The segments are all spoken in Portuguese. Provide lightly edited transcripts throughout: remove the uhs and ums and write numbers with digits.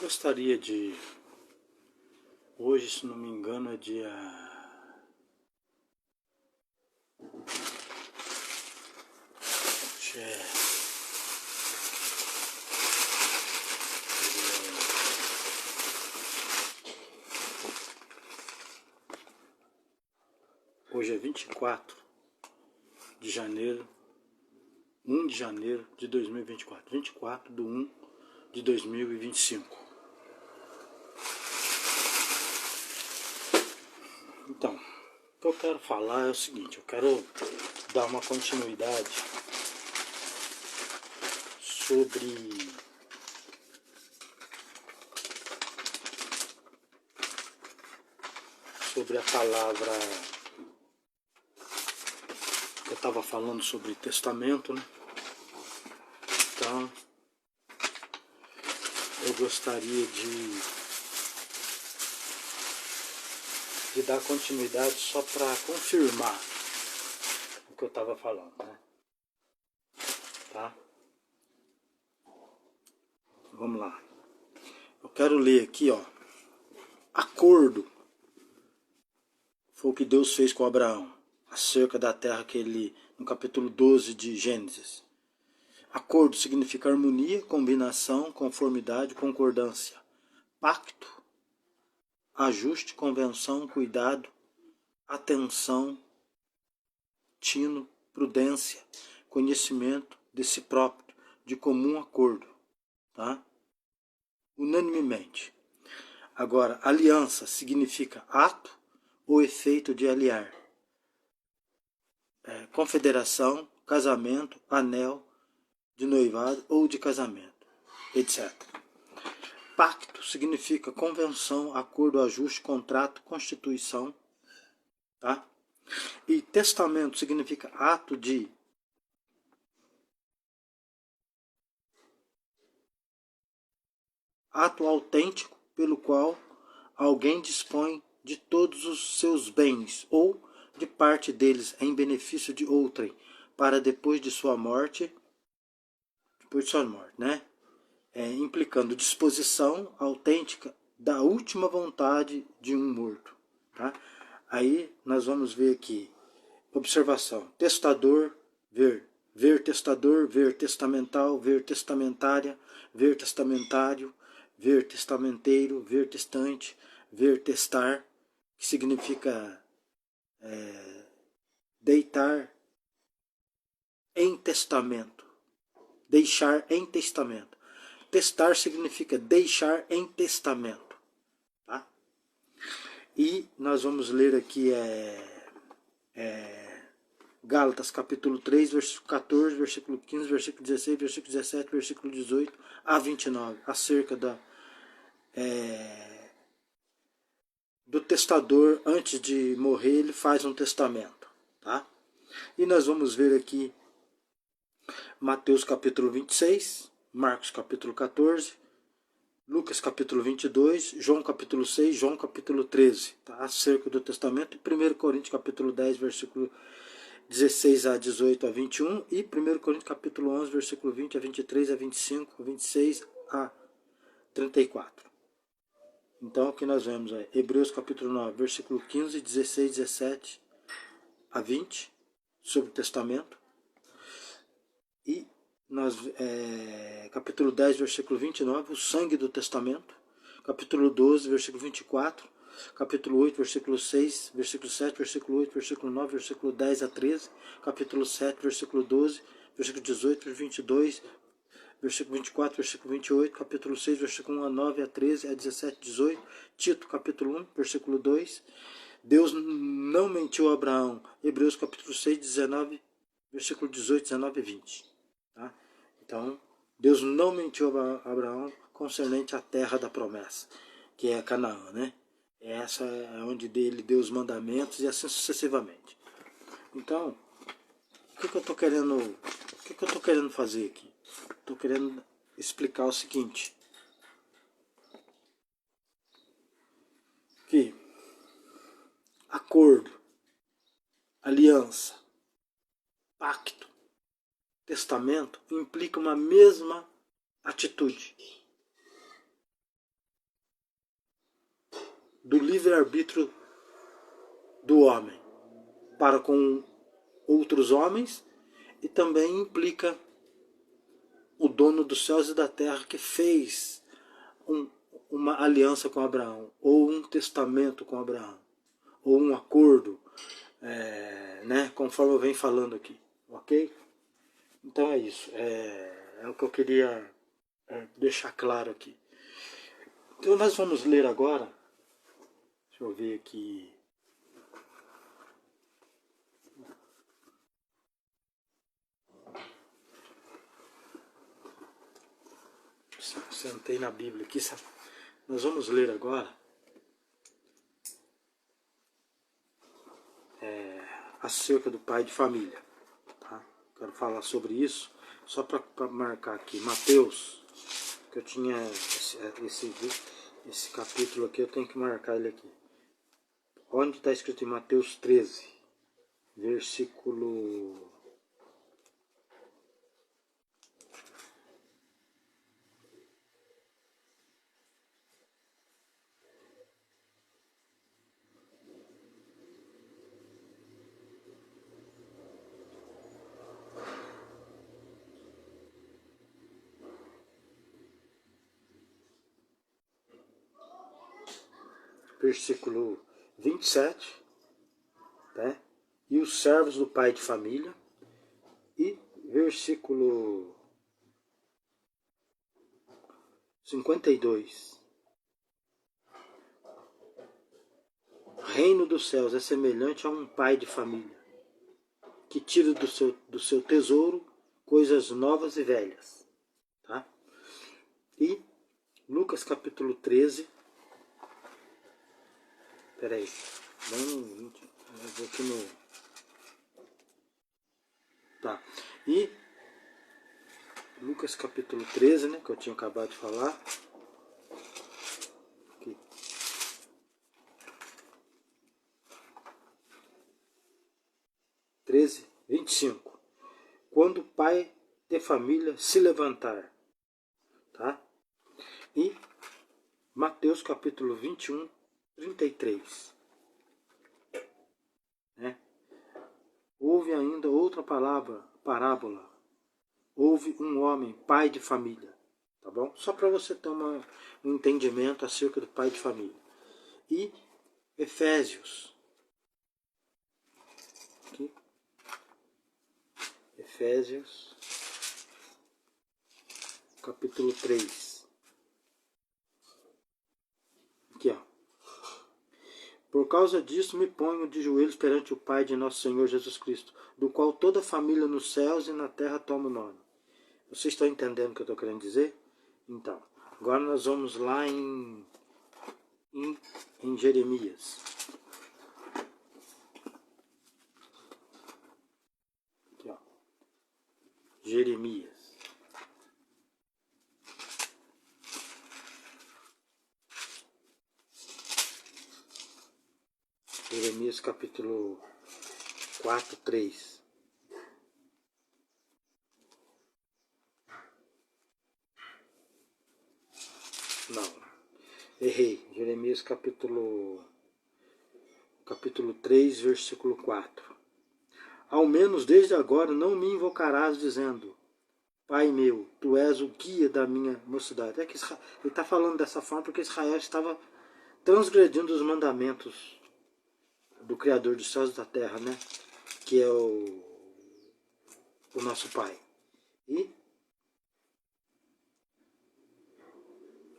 gostaria de... Hoje, se não me engano, é dia... Hoje é 24 de janeiro, 1 de janeiro de 2024, 24 de 1 de 2025. Então, o que eu quero falar é o seguinte, eu quero dar uma continuidade sobre a palavra. Eu estava falando sobre testamento, né? Então, eu gostaria de dar continuidade só para confirmar o que eu estava falando, né? Tá? Vamos lá. Eu quero ler aqui, ó. Acordo foi o que Deus fez com Abraão acerca da terra que ele, no capítulo 12 de Gênesis. Acordo significa harmonia, combinação, conformidade, concordância. Pacto, ajuste, convenção, cuidado, atenção, tino, prudência, conhecimento de si próprio, de comum acordo, tá? Unanimemente. Agora, aliança significa ato ou efeito de aliar. Confederação, casamento, anel de noivado ou de casamento, etc. Pacto significa convenção, acordo, ajuste, contrato, constituição, tá? E testamento significa ato autêntico pelo qual alguém dispõe de todos os seus bens ou de parte deles em benefício de outrem, para depois de sua morte, né? Implicando disposição autêntica da última vontade de um morto, tá? Aí nós vamos ver aqui, observação, testador, ver testador, ver testamental, ver testamentária, ver testamentário, ver testamenteiro, ver testante, ver testar, que significa deitar em testamento, deixar em testamento. Testar significa deixar em testamento, tá? E nós vamos ler aqui Gálatas capítulo 3, versículo 14, versículo 15, versículo 16, versículo 17, versículo 18 a 29, acerca do testador. Antes de morrer, ele faz um testamento, tá? E nós vamos ver aqui Mateus capítulo 26, Marcos capítulo 14, Lucas capítulo 22, João capítulo 6, João capítulo 13, tá? Acerca do testamento, e 1 Coríntios capítulo 10, versículo 16 a 18 a 21, e 1 Coríntios capítulo 11, versículo 20 a 23 a 25, 26 a 34. Então aqui nós vemos Hebreus capítulo 9, versículo 15, 16, 17 a 20, sobre o testamento. E capítulo 10, versículo 29, o sangue do testamento. Capítulo 12, versículo 24. Capítulo 8, versículo 6, versículo 7, versículo 8, versículo 9, versículo 10 a 13. Capítulo 7, versículo 12, versículo 18, 22, versículo 24, versículo 28. Capítulo 6, versículo 1 a 9 a 13, a 17, 18. Tito, capítulo 1, versículo 2. Deus não mentiu a Abraão. Hebreus, capítulo 6, 19, versículo 18, 19 e 20. Tá? Então, Deus não mentiu a Abraão concernente à terra da promessa, que é Canaã, né? Essa é onde dele deu os mandamentos e assim sucessivamente. Então, o que eu estou querendo fazer aqui? Estou querendo explicar o seguinte, que acordo, aliança, pacto, testamento implica uma mesma atitude. do livre-arbítrio do homem para com outros homens, e também implica o dono dos céus e da terra que fez uma aliança com Abraão, ou um testamento com Abraão, ou um acordo, né, conforme eu venho falando aqui, ok? Então é isso, é o que eu queria deixar claro aqui. Então nós vamos ler agora, deixa eu ver aqui, sentei na Bíblia aqui, nós vamos ler agora acerca do pai de família, tá? Quero falar sobre isso, só para marcar aqui, Mateus, que eu tinha esse capítulo aqui, eu tenho que marcar ele aqui. Onde está escrito em Mateus 13, versículo... versículo 27, né? E os servos do pai de família, e versículo 52. O reino dos céus é semelhante a um pai de família, que tira do seu tesouro coisas novas e velhas. Tá? E Lucas capítulo 13. Peraí, eu vou aqui no... Tá. E Lucas capítulo 13, né, que eu tinha acabado de falar. Aqui. 13:25. Quando o pai de família se levantar. Tá? E Mateus capítulo 21:33. Né? Houve ainda outra parábola. Houve um homem, pai de família. Tá bom? Só para você ter um entendimento acerca do pai de família. E Efésios. Aqui. Efésios capítulo 3. Aqui, ó. Por causa disso me ponho de joelhos perante o Pai de nosso Senhor Jesus Cristo, do qual toda a família nos céus e na terra toma o nome. Vocês estão entendendo o que eu estou querendo dizer? Então, agora nós vamos lá em Jeremias. Aqui, ó. Jeremias. Jeremias capítulo 4:3. Não, errei. Jeremias capítulo 3, versículo 4. Ao menos desde agora não me invocarás dizendo: Pai meu, tu és o guia da minha mocidade. É que ele está falando dessa forma porque Israel estava transgredindo os mandamentos do Criador dos céus e da terra, né? Que é o nosso Pai. E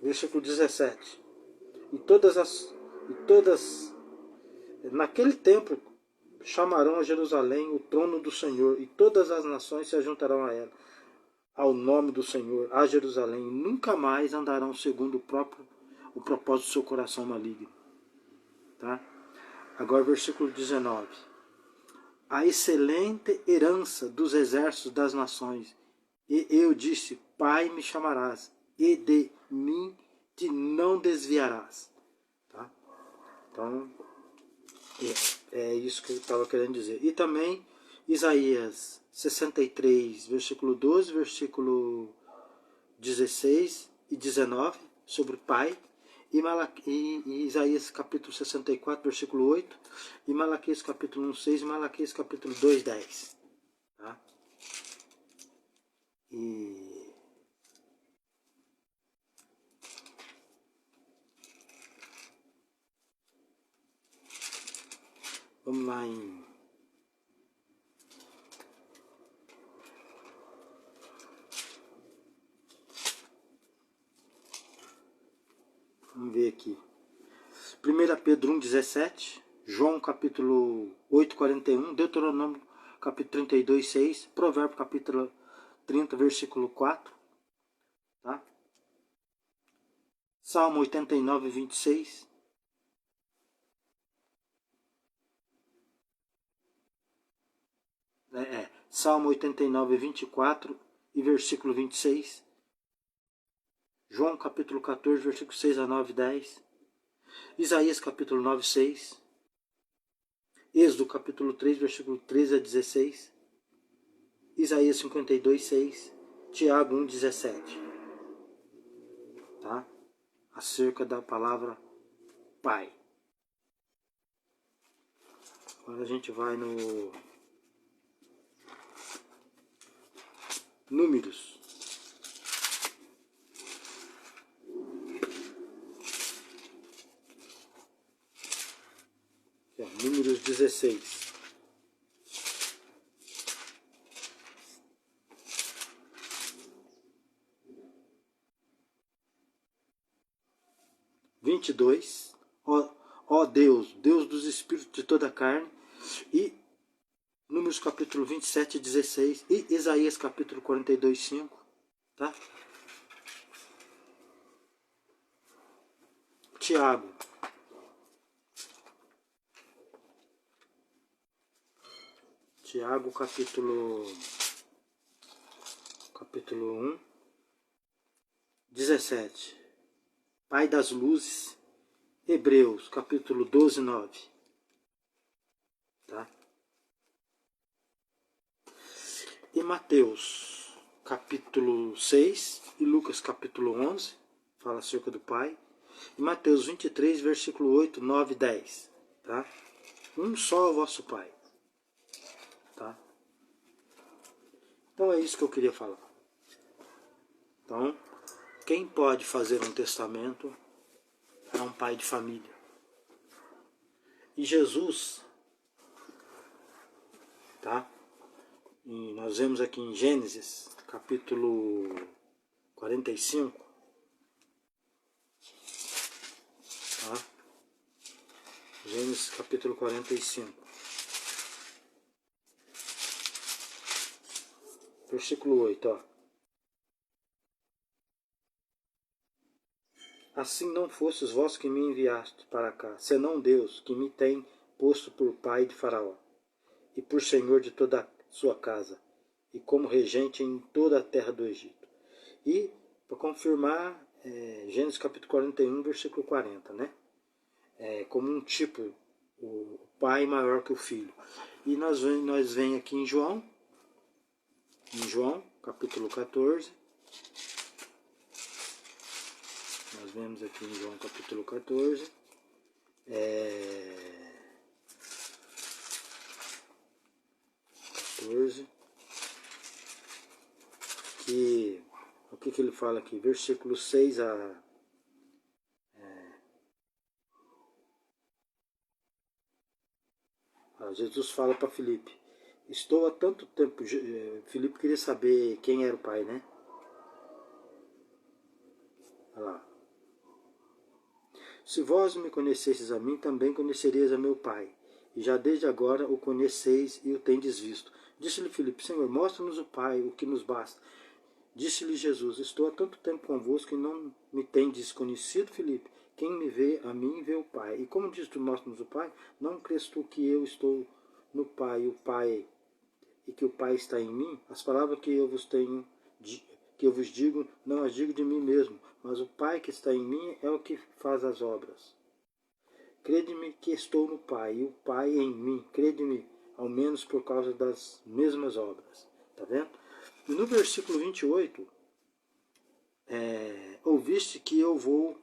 versículo 17. Naquele tempo chamarão a Jerusalém o trono do Senhor, e todas as nações se ajuntarão a ela, ao nome do Senhor, a Jerusalém, e nunca mais andarão segundo o propósito do seu coração maligno. Tá? Agora versículo 19. A excelente herança dos exércitos das nações, e eu disse: Pai me chamarás, e de mim te não desviarás. Tá? Então, é isso que eu estava querendo dizer. E também Isaías 63, versículo 12, versículo 16 e 19, sobre o Pai. e Isaías capítulo 64, versículo 8, e Malaquias capítulo 1, 6, e Malaquias capítulo 2, 10. Tá? E vamos lá em vamos ver aqui. 1 Pedro 1, 17, João capítulo 8, 41, Deuteronômio capítulo 32, 6, Provérbio capítulo 30, versículo 4, tá? Salmo 89, 26. Salmo 89, 24 e versículo 26. João capítulo 14, versículo 6 a 9, 10. Isaías capítulo 9, 6. Êxodo capítulo 3, versículo 13 a 16. Isaías 52, 6. Tiago 1, 17. Tá? Acerca da palavra Pai. Agora a gente vai no Números. Números 16. Ó Deus, Deus dos espíritos de toda a carne, e Números capítulo 27, 16, e Isaías capítulo 42, 5, tá? Tiago. Tiago capítulo 1, 17. Pai das luzes. Hebreus capítulo 12, 9. Tá? E Mateus capítulo 6 e Lucas capítulo 11, fala acerca do Pai. E Mateus 23, versículo 8, 9 e 10. Tá? Um só é o vosso Pai. Tá? Então é isso que eu queria falar. Então, quem pode fazer um testamento é um pai de família. E Jesus, tá? E nós vemos aqui em Gênesis, capítulo 45, tá? Gênesis, capítulo 45. Versículo 8, ó. Assim não fostes vós que me enviaste para cá, senão Deus, que me tem posto por pai de Faraó, e por senhor de toda a sua casa, e como regente em toda a terra do Egito. E, para confirmar, Gênesis capítulo 41, versículo 40, né? Como um tipo, o pai maior que o filho. E nós vem aqui em João, capítulo 14. Nós vemos aqui em João capítulo 14. Que o que ele fala aqui? Versículo 6 a Jesus fala para Filipe. Estou há tanto tempo. Filipe queria saber quem era o pai, né? Olha lá. Se vós me conhecesseis a mim, também conhecereis a meu pai. E já desde agora o conheceis e o tendes visto. Disse-lhe Filipe, Senhor, mostra-nos o Pai, o que nos basta. Disse-lhe Jesus, estou há tanto tempo convosco e não me tendes conhecido, Filipe. Quem me vê, a mim vê o Pai. E como diz tu, mostra-nos o Pai, não crês tu que eu estou no Pai, e que o Pai está em mim? As palavras que eu vos digo, não as digo de mim mesmo, mas o Pai que está em mim é o que faz as obras. Crede-me que estou no Pai, e o Pai em mim. Crede-me, ao menos por causa das mesmas obras. Tá vendo? E no versículo 28, ouviste que eu vou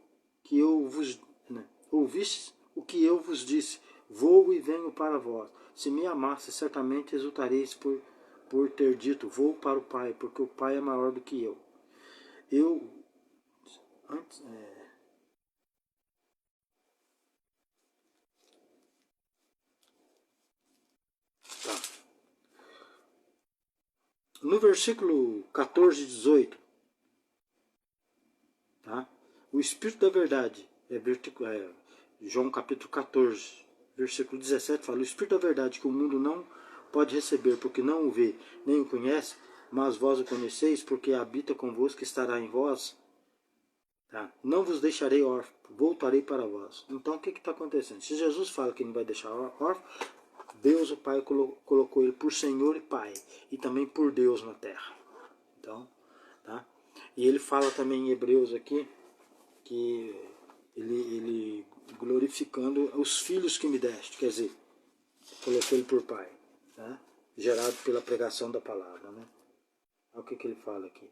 que eu vos, né, ouvistes o que eu vos disse, vou e venho para vós. Se me amasse, certamente exultareis por ter dito, vou para o Pai, porque o Pai é maior do que eu. Eu, antes, tá. No versículo 14 e 18, tá? O Espírito da Verdade, João capítulo 14, versículo 17, fala, o Espírito da Verdade que o mundo não pode receber, porque não o vê, nem o conhece, mas vós o conheceis, porque habita convosco e estará em vós. Tá? Não vos deixarei órfão, voltarei para vós. Então o que está acontecendo? Se Jesus fala que não vai deixar órfão, Deus o Pai colocou ele por Senhor e Pai, e também por Deus na terra. Então, tá? E ele fala também em Hebreus aqui, que ele glorificando os filhos que me deste, quer dizer, colocou ele por Pai, tá? Gerado pela pregação da palavra. Né? Olha o que ele fala aqui.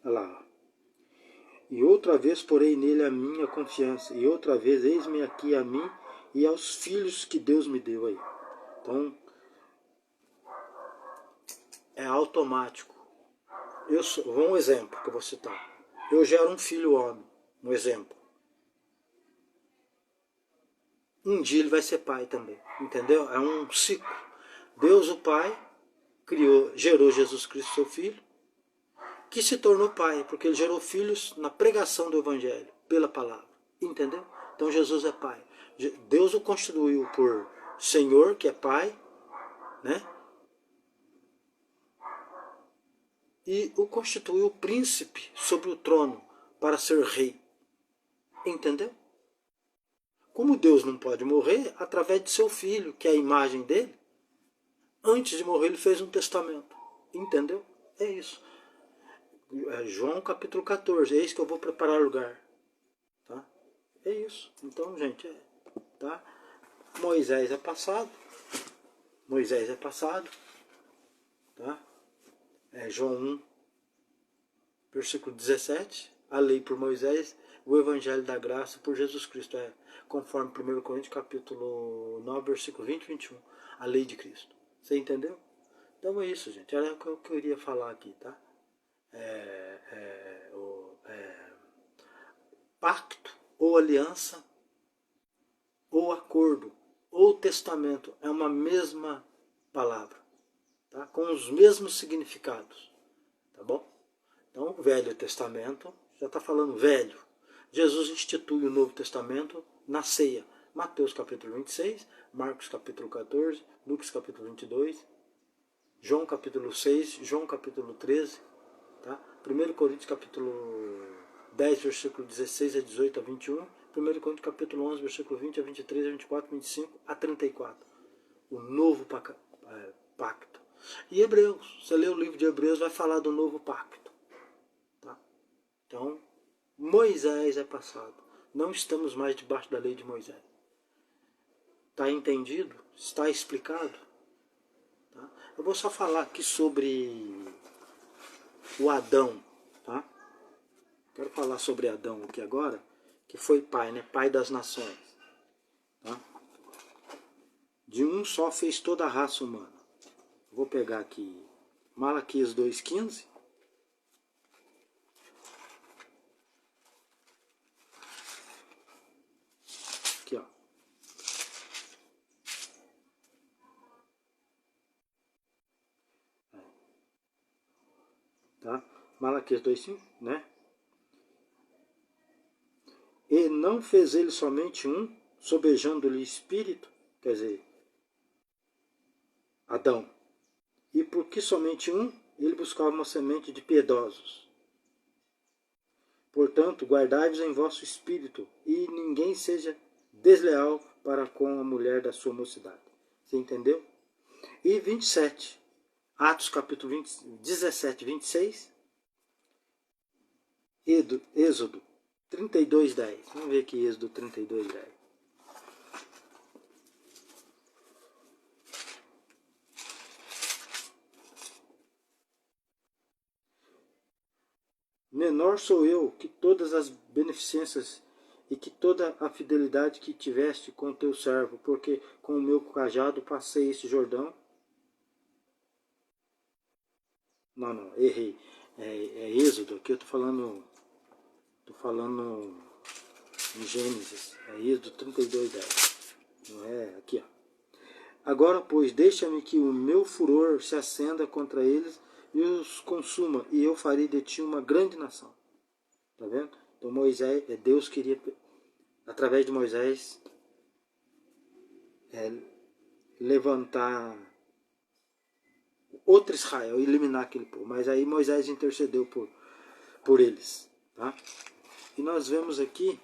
Olha lá. E outra vez porei nele a minha confiança, e outra vez eis-me aqui a mim e aos filhos que Deus me deu aí. Então, é automático. Vou um exemplo que eu vou citar. Eu gero um filho homem, um exemplo. Um dia ele vai ser pai também, entendeu? É um ciclo. Deus o Pai gerou Jesus Cristo, seu Filho, que se tornou pai, porque ele gerou filhos na pregação do Evangelho, pela palavra, entendeu? Então Jesus é pai. Deus o constituiu por Senhor, que é pai, né? E o constituiu príncipe sobre o trono para ser rei, entendeu? Como Deus não pode morrer, através de seu filho, que é a imagem dele, antes de morrer ele fez um testamento, entendeu? É isso. João capítulo 14, eis que eu vou preparar lugar. Tá? É isso. Então, gente, tá? Moisés é passado. Moisés é passado. Tá? João 1, versículo 17. A lei por Moisés, o evangelho da graça por Jesus Cristo. Conforme 1 Coríntios capítulo 9, versículo 20 e 21. A lei de Cristo. Você entendeu? Então é isso, gente. Era o que eu queria falar aqui, tá? Pacto ou aliança ou acordo ou testamento é uma mesma palavra, tá? Com os mesmos significados, tá bom? Então o Velho Testamento já está falando velho. Jesus institui o Novo Testamento na ceia. Mateus capítulo 26, Marcos capítulo 14, Lucas capítulo 22, João capítulo 6, João capítulo 13, tá? 1 Coríntios capítulo 10, versículo 16 a 18 a 21, 1 Coríntios capítulo 11, versículo 20 a 23, a 24, 25 a 34. O novo pacto. E Hebreus, você lê o livro de Hebreus, vai falar do novo pacto. Tá? Então, Moisés é passado. Não estamos mais debaixo da lei de Moisés. Está entendido? Está explicado? Tá? Eu vou só falar aqui sobre o Adão. Tá? Quero falar sobre Adão aqui agora, que foi pai, né? Pai das nações. Tá? De um só fez toda a raça humana. Vou pegar aqui Malaquias 2,15. Aqui, ó. Tá? Malaquias 2,5, né? E não fez ele somente um, sobejando-lhe espírito, quer dizer, Adão. E porque somente um, ele buscava uma semente de piedosos. Portanto, guardai-vos em vosso espírito, e ninguém seja desleal para com a mulher da sua mocidade. Você entendeu? E 27, Atos capítulo 17, 26. Êxodo 32:10. Vamos ver aqui Êxodo 32:10. Menor sou eu que todas as beneficências e que toda a fidelidade que tiveste com o teu servo, porque com o meu cajado passei este Jordão. Não, errei. É Êxodo, aqui eu estou falando em Gênesis. É Êxodo 32:10. Não é aqui, ó. Agora, pois, deixa-me que o meu furor se acenda contra eles e os consuma, e eu farei de ti uma grande nação. Tá vendo? Então Moisés, Deus queria, através de Moisés, levantar outro Israel, eliminar aquele povo. Mas aí Moisés intercedeu por eles. Tá? E nós vemos aqui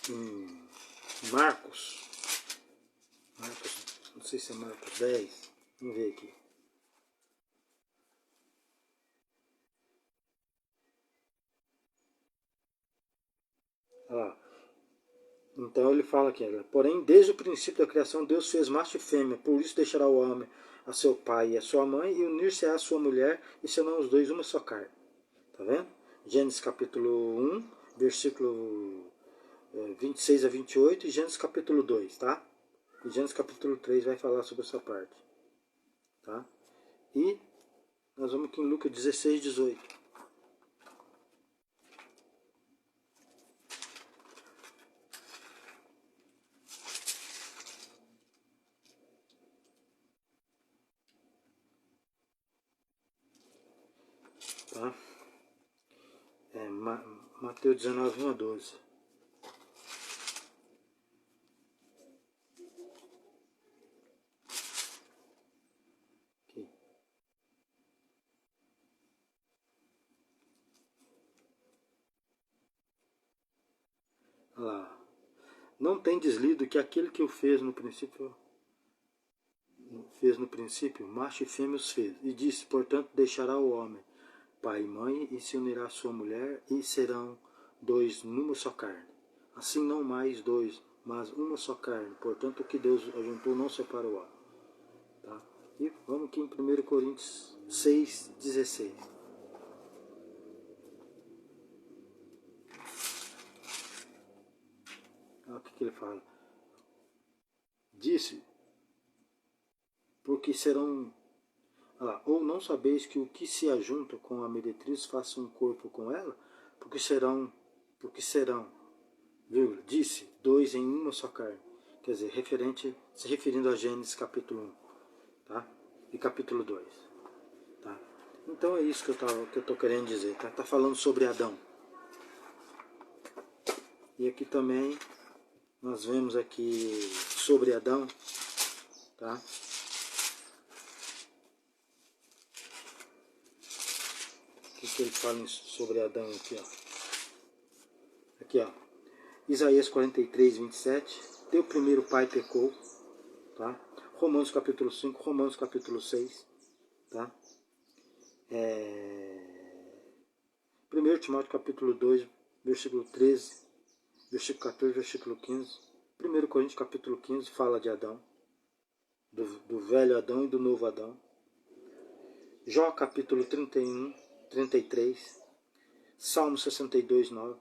em Marcos, não sei se é Marcos 10, vamos ver aqui. Olha lá. Então ele fala aqui, porém, desde o princípio da criação, Deus fez macho e fêmea, por isso deixará o homem a seu pai e a sua mãe, e unir-se-á a sua mulher, e serão os dois uma só carne. Tá vendo? Gênesis capítulo 1, versículo 26 a 28, e Gênesis capítulo 2, tá? E Gênesis capítulo 3 vai falar sobre essa parte. Tá? E nós vamos aqui em Lucas 16, 18. Tá? Mateus 19, 1 a 12. Aqui. Olha lá. Não tem deslido que aquele que o fez no princípio, macho e fêmea os fez. E disse, portanto, deixará o homem pai e mãe, e se unirá a sua mulher, e serão dois numa só carne. Assim não mais dois, mas uma só carne. Portanto, o que Deus ajuntou não separa o homem. Tá? E vamos aqui em 1 Coríntios 6, 16. Olha o que ele fala. Disse, porque serão... ou não sabeis que o que se ajunta com a meretriz faça um corpo com ela? Porque serão, vírgula, disse, dois em uma só carne. Quer dizer, se referindo a Gênesis capítulo 1, tá? E capítulo 2. Tá? Então é isso que eu estou querendo dizer. Tá falando sobre Adão. E aqui também nós vemos aqui sobre Adão, tá? O que ele fala sobre Adão aqui, ó. Aqui, ó. Isaías 43, 27. Teu primeiro pai pecou, tá? Romanos capítulo 5, Romanos capítulo 6, tá? 1 Timóteo capítulo 2, versículo 13, versículo 14, versículo 15. 1 Coríntios capítulo 15 fala de Adão, do velho Adão e do novo Adão. Jó capítulo 31, 33. Salmo 62, 9.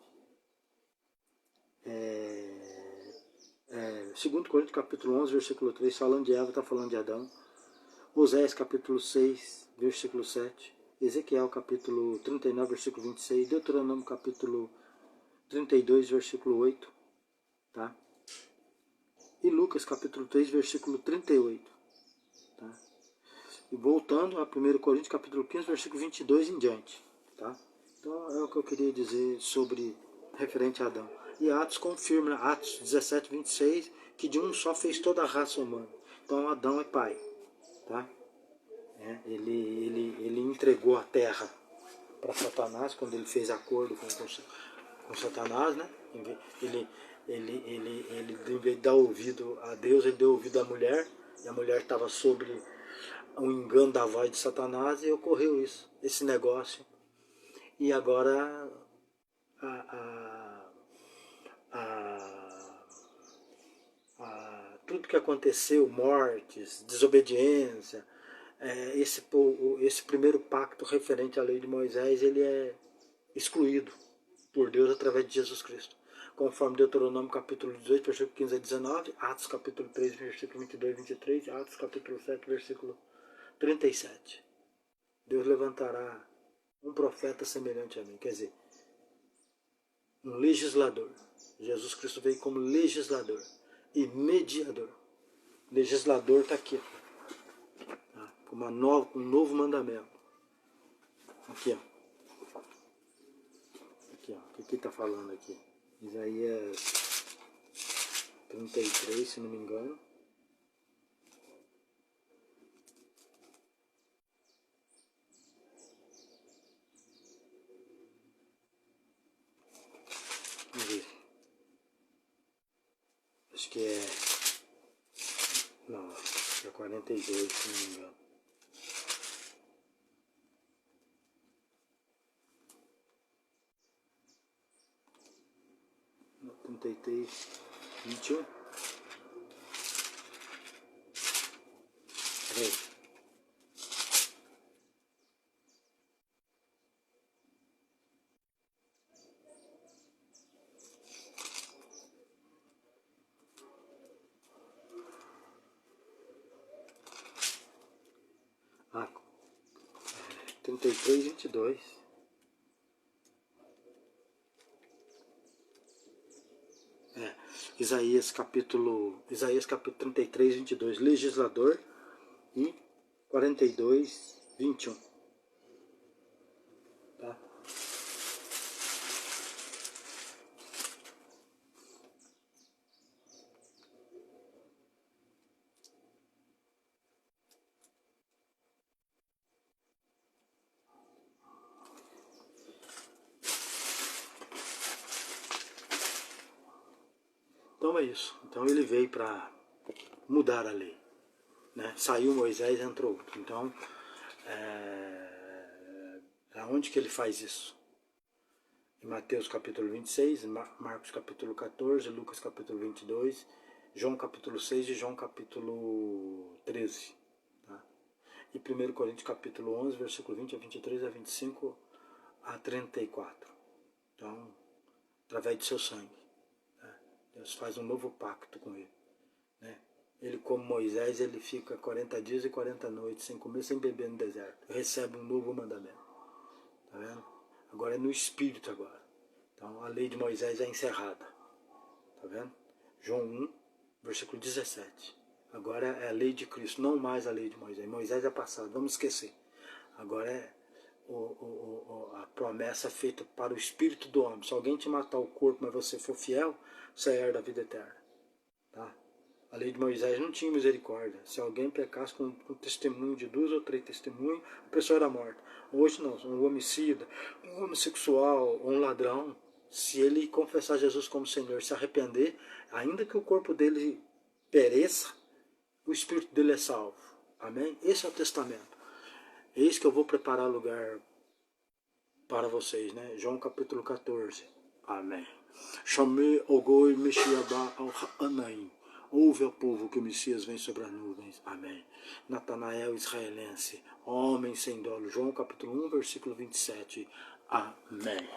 2 Coríntios capítulo 11, versículo 3, falando de Eva, está falando de Adão. Oséias capítulo 6, versículo 7. Ezequiel capítulo 39, versículo 26. Deuteronômio capítulo 32, versículo 8. Tá? E Lucas capítulo 3, versículo 38. Tá? E voltando a 1 Coríntios capítulo 15, versículo 22 em diante. Tá? Então é o que eu queria dizer sobre referente a Adão. E Atos confirma, Atos 17, 26, que de um só fez toda a raça humana. Então Adão é pai. Tá? Ele entregou a terra para Satanás quando ele fez acordo com Satanás, né? Ele, em vez de dar ouvido a Deus, ele deu ouvido à mulher, e a mulher estava sobre o engano da voz de Satanás, e ocorreu esse negócio E agora a, a, tudo que aconteceu, mortes, desobediência, esse primeiro pacto referente à lei de Moisés, ele é excluído por Deus através de Jesus Cristo. Conforme Deuteronômio capítulo 18, versículo 15 a 19, Atos capítulo 3, versículo 22 e 23, Atos capítulo 7, versículo 37. Deus levantará um profeta semelhante a mim, quer dizer, um legislador. Jesus Cristo veio como legislador e mediador. Legislador está aqui, tá? Com um novo mandamento. Aqui, ó. Aqui, ó. O que está falando aqui? Isaías 33, se não me engano. Vamos ver. Acho que é... Não, acho que é 42, se não me engano. Não, 33, 21. Peraí. Ah, 33, 22. Isaías capítulo 33, 22, legislador, e 42, 21. Tá? Então é isso. Então ele veio para mudar a lei, né? Saiu Moisés, entrou outro. Então, aonde que ele faz isso? Em Mateus capítulo 26, Marcos capítulo 14, Lucas capítulo 22, João capítulo 6 e João capítulo 13. Tá? E 1 Coríntios capítulo 11, versículo 20 a 23 a 25 a 34. Então, através de seu sangue, né? Deus faz um novo pacto com ele, né? Ele, como Moisés, ele fica 40 dias e 40 noites sem comer, sem beber no deserto. Recebe um novo mandamento. Tá vendo? Agora é no Espírito agora. Então a lei de Moisés é encerrada. Tá vendo? João 1, versículo 17. Agora é a lei de Cristo, não mais a lei de Moisés. Moisés é passado, vamos esquecer. Agora é a promessa feita para o Espírito do homem. Se alguém te matar o corpo, mas você for fiel, você herda a vida eterna. Tá? A lei de Moisés não tinha misericórdia. Se alguém pecasse com testemunho de 2 ou 3 testemunhos, a pessoa era morta. Hoje não, um homicida, um homossexual, um ladrão, se ele confessar Jesus como Senhor, se arrepender, ainda que o corpo dele pereça, o espírito dele é salvo. Amém? Esse é o testamento. Eis que eu vou preparar lugar para vocês, né? João capítulo 14. Amém. Chamei Ogoi Meshiabá ao Anaim. Ouve ao povo que o Messias vem sobre as nuvens. Amém. Natanael israelense, homem sem dolo. João capítulo 1, versículo 27. Amém.